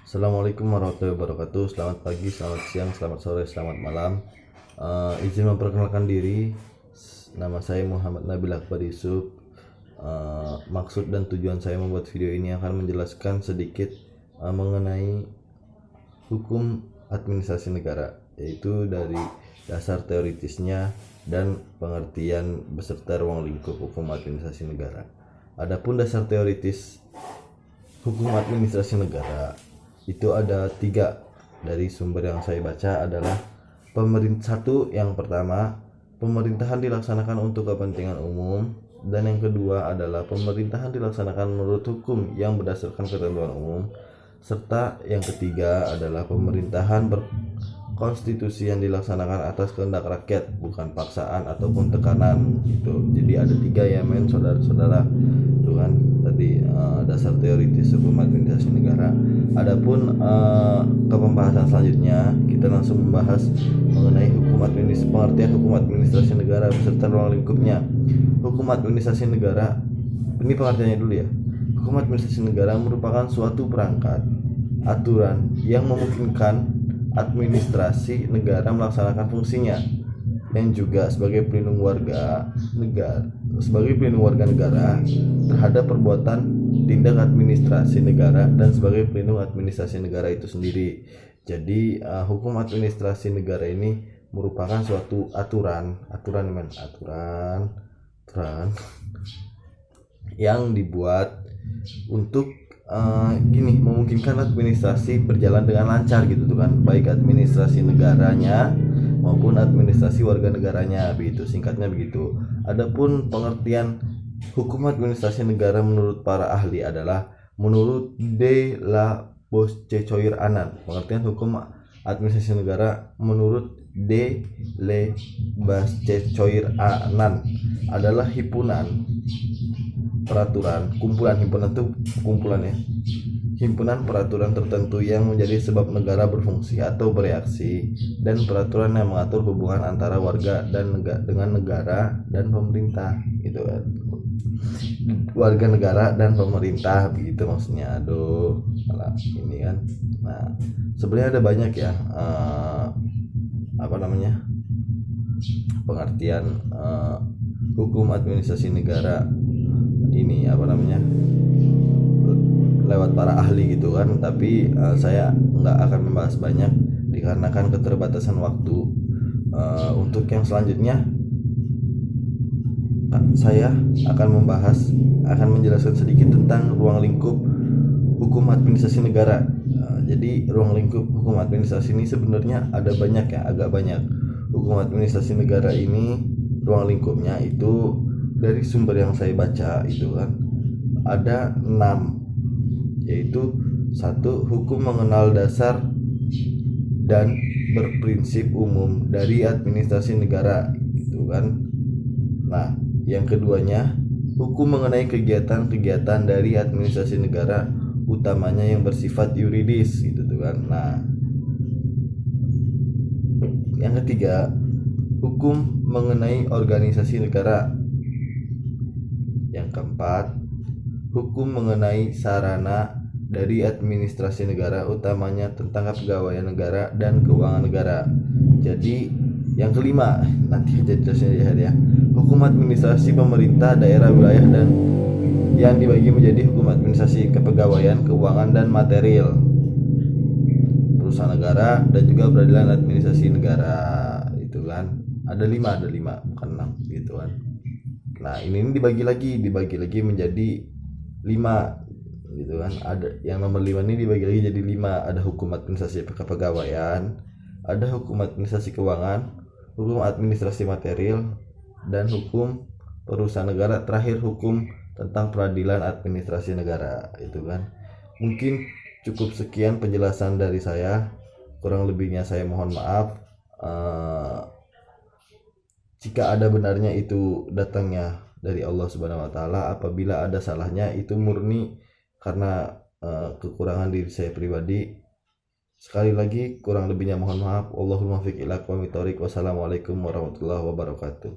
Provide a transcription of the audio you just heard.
Assalamualaikum warahmatullahi wabarakatuh. Selamat pagi, selamat siang, selamat sore, selamat malam. Izin memperkenalkan diri. Nama saya Muhammad Nabil Akbar Yusuf. Maksud dan tujuan saya membuat video ini akan menjelaskan sedikit mengenai hukum administrasi negara, yaitu dari dasar teoritisnya dan pengertian beserta ruang lingkup hukum administrasi negara. Adapun dasar teoritis hukum administrasi negara itu ada 3 dari sumber yang saya baca adalah yang pertama, pemerintahan dilaksanakan untuk kepentingan umum, dan yang kedua adalah pemerintahan dilaksanakan menurut hukum yang berdasarkan ketentuan umum, serta yang ketiga adalah pemerintahan berkonstitusi yang dilaksanakan atas kehendak rakyat, bukan paksaan ataupun tekanan gitu. Jadi ada 3 ya men saudara-saudara, itu kan tadi dasar teoritis hukum administrasi negara. Adapun ke pembahasan selanjutnya, kita langsung membahas mengenai pengertian hukum administrasi negara beserta ruang lingkupnya. Hukum administrasi negara, ini pengertiannya dulu ya. Hukum administrasi negara merupakan suatu perangkat aturan yang memungkinkan administrasi negara melaksanakan fungsinya, yang juga sebagai pelindung warga negara terhadap perbuatan tindak administrasi negara dan sebagai pelindung administrasi negara itu sendiri. Jadi hukum administrasi negara ini merupakan suatu aturan yang dibuat untuk memungkinkan administrasi berjalan dengan lancar gitu tuh kan, baik administrasi negaranya maupun administrasi warga negaranya, begitu singkatnya begitu. Adapun pengertian hukum administrasi negara menurut para ahli adalah menurut De La Boscechoir Anand. Pengertian hukum administrasi negara menurut De La Boscechoir Anand adalah himpunan peraturan tertentu yang menjadi sebab negara berfungsi atau bereaksi, dan peraturan yang mengatur hubungan antara warga dengan negara dan pemerintah gitu kan. Warga negara dan pemerintah begitu maksudnya. Ini kan. Nah, sebenarnya ada banyak ya pengertian hukum administrasi negara ini lewat para ahli gitu kan, tapi saya nggak akan membahas banyak dikarenakan keterbatasan waktu. Untuk yang selanjutnya saya akan menjelaskan sedikit tentang ruang lingkup hukum administrasi negara. Jadi ruang lingkup hukum administrasi ini sebenarnya ada banyak ya, agak banyak. Hukum administrasi negara ini ruang lingkupnya itu dari sumber yang saya baca itu kan ada 6, yaitu 1. Hukum mengenal dasar dan berprinsip umum dari administrasi negara gitu kan. Nah, yang keduanya, hukum mengenai kegiatan-kegiatan dari administrasi negara, utamanya yang bersifat yuridis gitu tuh kan. Nah, yang ketiga, hukum mengenai organisasi negara. Yang keempat, hukum mengenai sarana dari administrasi negara, utamanya tentang kepegawaian negara dan keuangan negara. Jadi yang kelima, nanti aja jelasnya ya, hukum administrasi pemerintah daerah, wilayah, dan yang dibagi menjadi hukum administrasi kepegawaian, keuangan, dan material perusahaan negara, dan juga peradilan administrasi negara. Itu kan ada 5 bukan 6 gitu kan. Nah, ini dibagi lagi menjadi 5 gitu kan. Ada yang nomor 5 ini dibagi lagi jadi 5. Ada hukum administrasi kepegawaian, ada hukum administrasi keuangan, hukum administrasi material, dan hukum perusahaan negara. Terakhir, hukum tentang peradilan administrasi negara. Itu kan. Mungkin cukup sekian penjelasan dari saya. Kurang lebihnya saya mohon maaf. Jika ada benarnya itu datangnya dari Allah Subhanahu wa taala. Apabila ada salahnya itu murni karena kekurangan diri saya pribadi. Sekali lagi kurang lebihnya mohon maaf. Wallahul muwaffiq ila aqwamit thoriq. Wassalamualaikum warahmatullahi wabarakatuh.